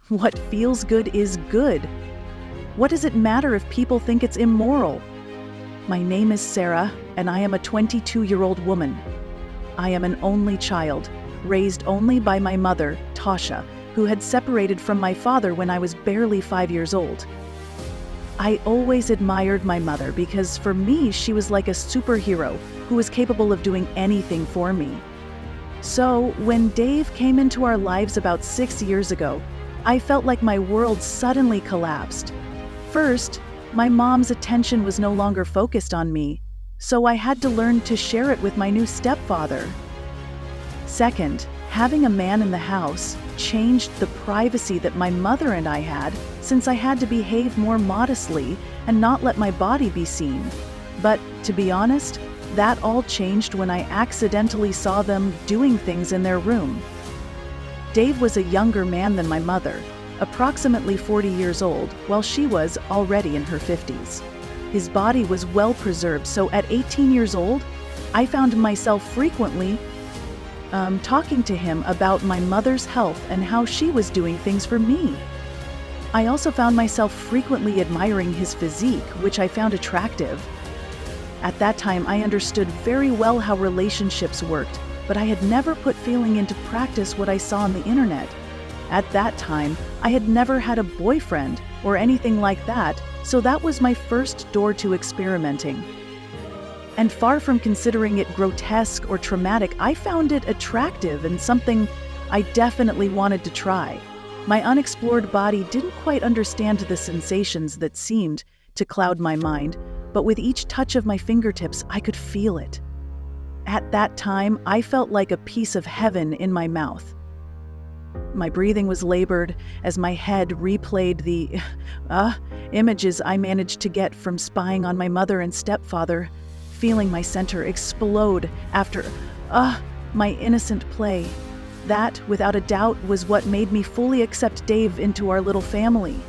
What feels good is good. What does it matter if people think it's immoral? My name is Sarah, and I am a 22-year-old woman. I am an only child, raised only by my mother, Tasha, who had separated from my father when I was barely 5 years old. I always admired my mother because for me, she was like a superhero who was capable of doing anything for me. So when Dave came into our lives about 6 years ago, I felt like my world suddenly collapsed. First, my mom's attention was no longer focused on me, so I had to learn to share it with my new stepfather. Second, having a man in the house changed the privacy that my mother and I had, since I had to behave more modestly and not let my body be seen. But to be honest, that all changed when I accidentally saw them doing things in their room. Dave was a younger man than my mother, approximately 40 years old, while she was already in her 50s. His body was well preserved, so at 18 years old, I found myself frequently talking to him about my mother's health and how she was doing things for me. I also found myself frequently admiring his physique, which I found attractive. At that time, I understood very well how relationships worked, but I had never put feeling into practice what I saw on the internet. At that time, I had never had a boyfriend or anything like that, so that was my first door to experimenting. And far from considering it grotesque or traumatic, I found it attractive and something I definitely wanted to try. My unexplored body didn't quite understand the sensations that seemed to cloud my mind, but with each touch of my fingertips, I could feel it. At that time, I felt like a piece of heaven in my mouth. My breathing was labored as my head replayed the images I managed to get from spying on my mother and stepfather, feeling my center explode after my innocent play. That, without a doubt, was what made me fully accept Dave into our little family.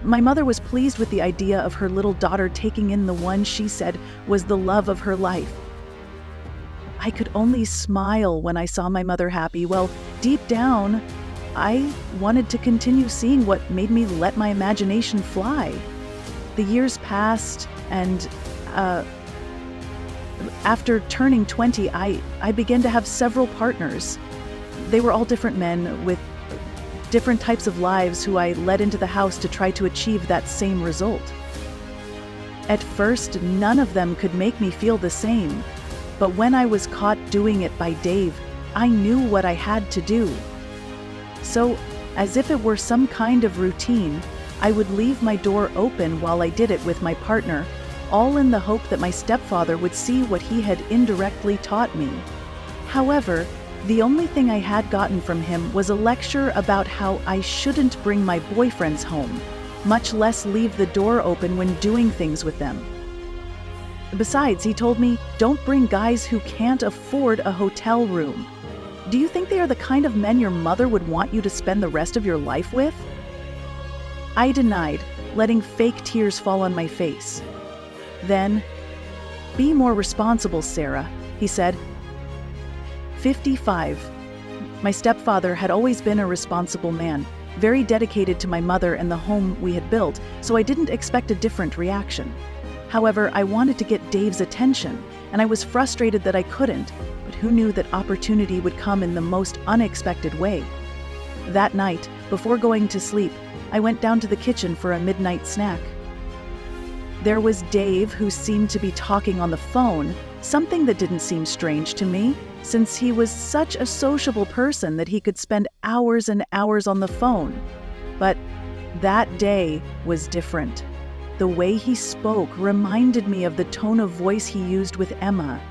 My mother was pleased with the idea of her little daughter taking in the one she said was the love of her life. I could only smile when I saw my mother happy. Well, deep down, I wanted to continue seeing what made me let my imagination fly. The years passed, and after turning 20, I began to have several partners. They were all different men with different types of lives who I led into the house to try to achieve that same result. At first, none of them could make me feel the same, but when I was caught doing it by Dave, I knew what I had to do. So, as if it were some kind of routine, I would leave my door open while I did it with my partner, all in the hope that my stepfather would see what he had indirectly taught me. However, the only thing I had gotten from him was a lecture about how I shouldn't bring my boyfriends home, much less leave the door open when doing things with them. Besides, he told me, don't bring guys who can't afford a hotel room. Do you think they are the kind of men your mother would want you to spend the rest of your life with? I denied, letting fake tears fall on my face. Then, be more responsible, Sarah, he said. 55. My stepfather had always been a responsible man, very dedicated to my mother and the home we had built, so I didn't expect a different reaction. However, I wanted to get Dave's attention, and I was frustrated that I couldn't, but who knew that opportunity would come in the most unexpected way? That night, before going to sleep, I went down to the kitchen for a midnight snack. There was Dave, who seemed to be talking on the phone, something that didn't seem strange to me, since he was such a sociable person that he could spend hours and hours on the phone. But that day was different. The way he spoke reminded me of the tone of voice he used with Emma.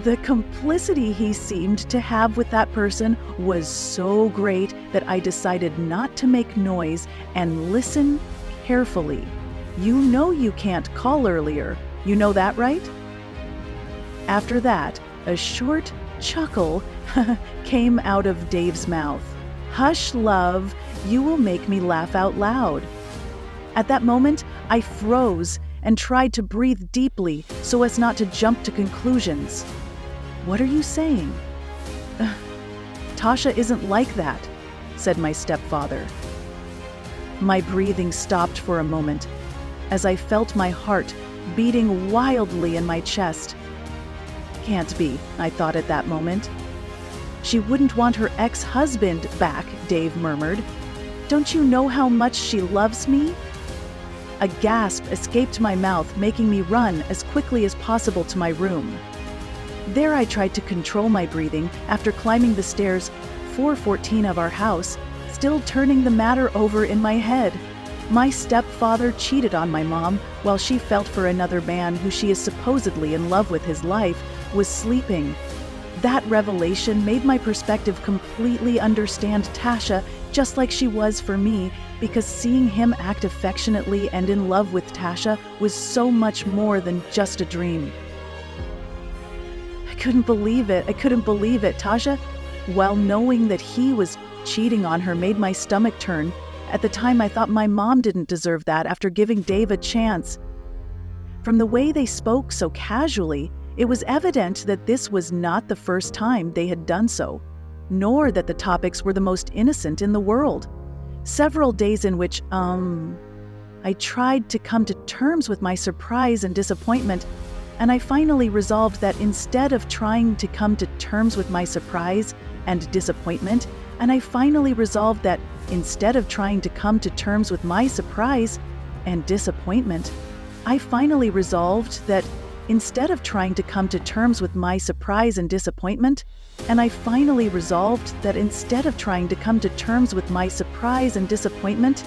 The complicity he seemed to have with that person was so great that I decided not to make noise and listen carefully. You know you can't call earlier. You know that, right? After that, a short chuckle came out of Dave's mouth. Hush, love, you will make me laugh out loud. At that moment, I froze and tried to breathe deeply so as not to jump to conclusions. What are you saying? Tasha isn't like that, said my stepfather. My breathing stopped for a moment as I felt my heart beating wildly in my chest. Can't be, I thought at that moment. She wouldn't want her ex-husband back, Dave murmured. Don't you know how much she loves me? A gasp escaped my mouth, making me run as quickly as possible to my room. There I tried to control my breathing after climbing the stairs, 414 of our house, still turning the matter over in my head. My stepfather cheated on my mom while she felt for another man who she is supposedly in love with. His life was sleeping. That revelation made my perspective completely understand Tasha just like she was for me, because seeing him act affectionately and in love with Tasha was so much more than just a dream. I couldn't believe it, Tasha. While knowing that he was cheating on her made my stomach turn. At the time, I thought my mom didn't deserve that after giving Dave a chance. From the way they spoke so casually, it was evident that this was not the first time they had done so, nor that the topics were the most innocent in the world. Several days in which, I tried to come to terms with my surprise and disappointment, and I finally resolved that instead of trying to come to terms with my surprise and disappointment, I finally resolved that instead of trying to come to terms with my surprise and disappointment, I finally resolved that instead of trying to come to terms with my surprise and disappointment, and I finally resolved that instead of trying to come to terms with my surprise and disappointment,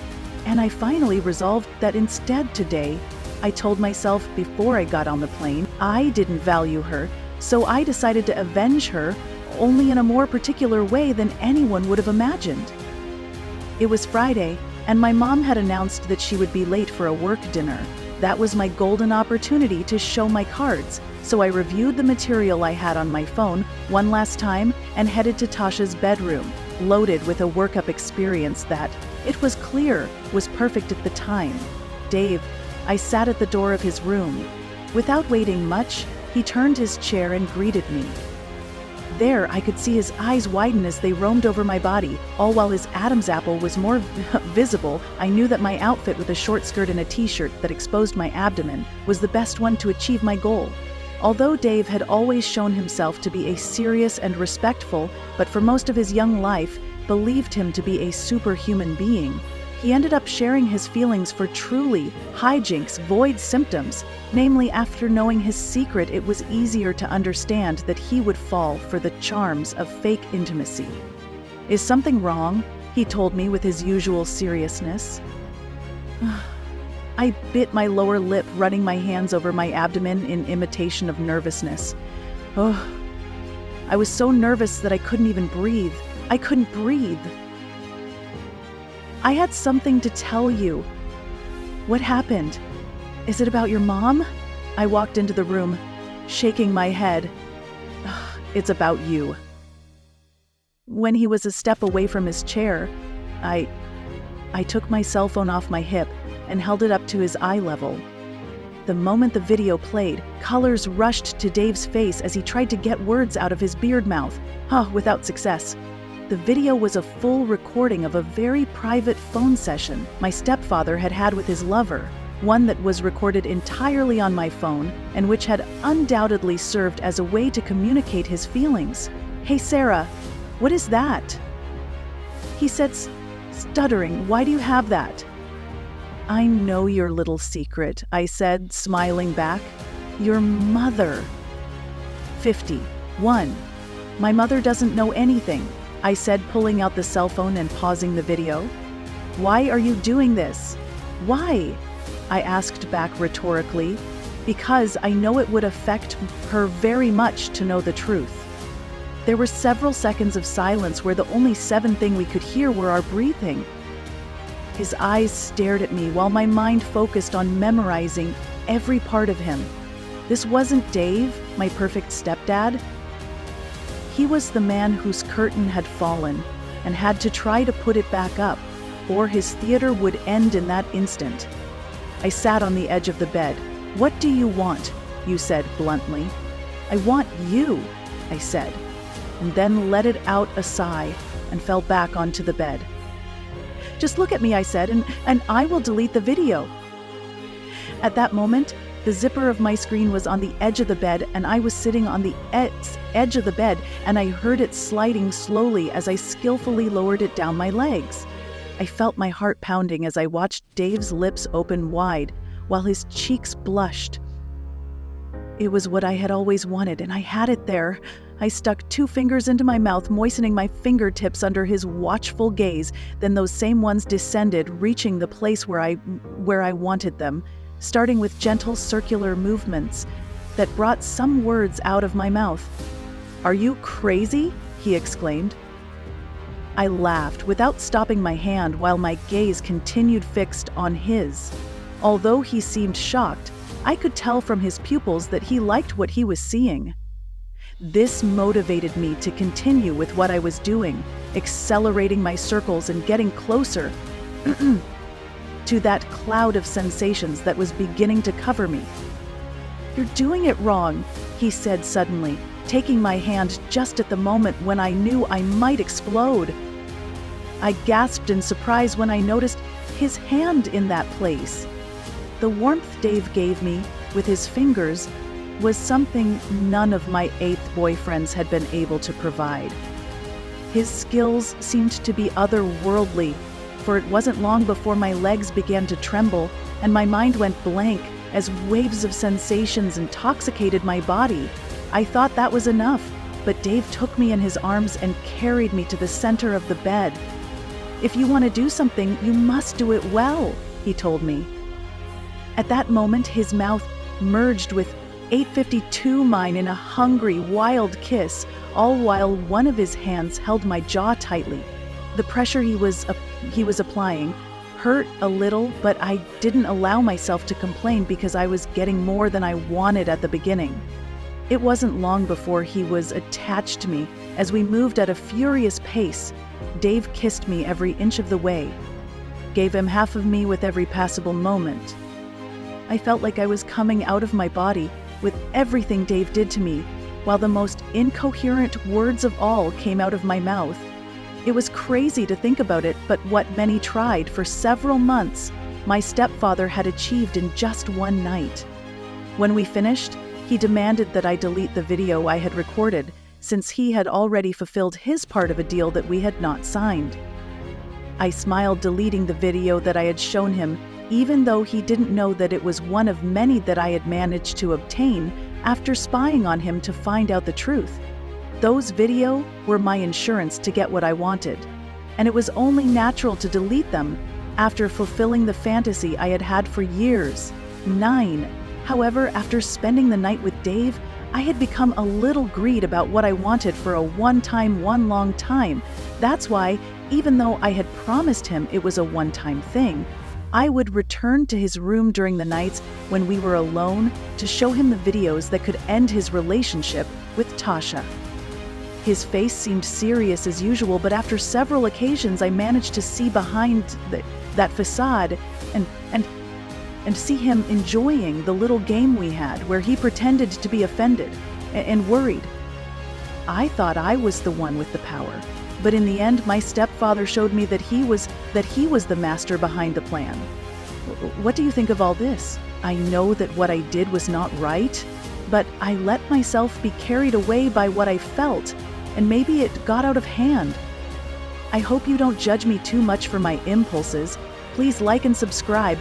and I finally resolved that instead today, I told myself before I got on the plane, I didn't value her, so I decided to avenge her, only in a more particular way than anyone would have imagined. It was Friday, and my mom had announced that she would be late for a work dinner. That was my golden opportunity to show my cards, so I reviewed the material I had on my phone one last time and headed to Tasha's bedroom, loaded with a workup experience that, it was clear, was perfect at the time. Dave, I sat at the door of his room. Without waiting much, he turned his chair and greeted me. There, I could see his eyes widen as they roamed over my body, all while his Adam's apple was more visible. I knew that my outfit with a short skirt and a t-shirt that exposed my abdomen was the best one to achieve my goal. Although Dave had always shown himself to be a serious and respectful, but for most of his young life, believed him to be a superhuman being, he ended up sharing his feelings for truly hijinks, void symptoms. Namely, after knowing his secret, it was easier to understand that he would fall for the charms of fake intimacy. Is something wrong? He told me with his usual seriousness. I bit my lower lip, running my hands over my abdomen in imitation of nervousness. I was so nervous that I couldn't even breathe. I couldn't breathe. I had something to tell you. What happened? Is it about your mom? I walked into the room, shaking my head. It's about you. When he was a step away from his chair, I took my cell phone off my hip and held it up to his eye level. The moment the video played, colors rushed to Dave's face as he tried to get words out of his beard mouth, without success. The video was a full recording of a very private phone session my stepfather had had with his lover, one that was recorded entirely on my phone and which had undoubtedly served as a way to communicate his feelings. Hey Sarah, what is that? He said, stuttering, why do you have that? I know your little secret, I said, smiling back. Your mother. 51. My mother doesn't know anything, I said, pulling out the cell phone and pausing the video. Why are you doing this? Why? I asked back rhetorically. Because I know it would affect her very much to know the truth. There were several seconds of silence where the only 7 thing we could hear were our breathing. His eyes stared at me while my mind focused on memorizing every part of him. This wasn't Dave, my perfect stepdad. He was the man whose curtain had fallen and had to try to put it back up, or his theater would end in that instant. I sat on the edge of the bed. What do you want? You said bluntly. I want you, I said, and then let it out a sigh and fell back onto the bed. Just look at me, I said, and I will delete the video. At that moment, the zipper of my screen was on the edge of the bed, and I was sitting on the edge of the bed, and I heard it sliding slowly as I skillfully lowered it down my legs. I felt my heart pounding as I watched Dave's lips open wide, while his cheeks blushed. It was what I had always wanted, and I had it there. I stuck 2 fingers into my mouth, moistening my fingertips under his watchful gaze. Then those same ones descended, reaching the place where I wanted them, starting with gentle circular movements that brought some words out of my mouth. "Are you crazy?" he exclaimed. I laughed without stopping my hand while my gaze continued fixed on his. Although he seemed shocked, I could tell from his pupils that he liked what he was seeing. This motivated me to continue with what I was doing, accelerating my circles and getting closer to that cloud of sensations that was beginning to cover me. "You're doing it wrong," he said suddenly, taking my hand just at the moment when I knew I might explode. I gasped in surprise when I noticed his hand in that place. The warmth Dave gave me with his fingers was something none of my 8th boyfriends had been able to provide. His skills seemed to be otherworldly, for it wasn't long before my legs began to tremble and my mind went blank as waves of sensations intoxicated my body. I thought that was enough, but Dave took me in his arms and carried me to the center of the bed. "If you want to do something, you must do it well," he told me. At that moment, his mouth merged with 852 mine in a hungry, wild kiss, all while one of his hands held my jaw tightly. The pressure he was applying hurt a little, but I didn't allow myself to complain because I was getting more than I wanted at the beginning. It wasn't long before he was attached to me. As we moved at a furious pace, Dave kissed me every inch of the way, gave him half of me with every passable moment. I felt like I was coming out of my body with everything Dave did to me, while the most incoherent words of all came out of my mouth. It was crazy to think about it, but what many tried for several months, my stepfather had achieved in just one night. When we finished, he demanded that I delete the video I had recorded, since he had already fulfilled his part of a deal that we had not signed. I smiled, deleting the video that I had shown him, even though he didn't know that it was one of many that I had managed to obtain after spying on him to find out the truth. Those videos were my insurance to get what I wanted, and it was only natural to delete them after fulfilling the fantasy I had had for years. 9. However, after spending the night with Dave, I had become a little greedy about what I wanted for a one long time. That's why, even though I had promised him it was a one-time thing, I would return to his room during the nights when we were alone to show him the videos that could end his relationship with Tasha. His face seemed serious as usual, but after several occasions I managed to see behind that facade and see him enjoying the little game we had where he pretended to be offended and worried. I thought I was the one with the power. But in the end, my stepfather showed me that he was the master behind the plan. What do you think of all this? I know that what I did was not right, but I let myself be carried away by what I felt, and maybe it got out of hand. I hope you don't judge me too much for my impulses. Please like and subscribe.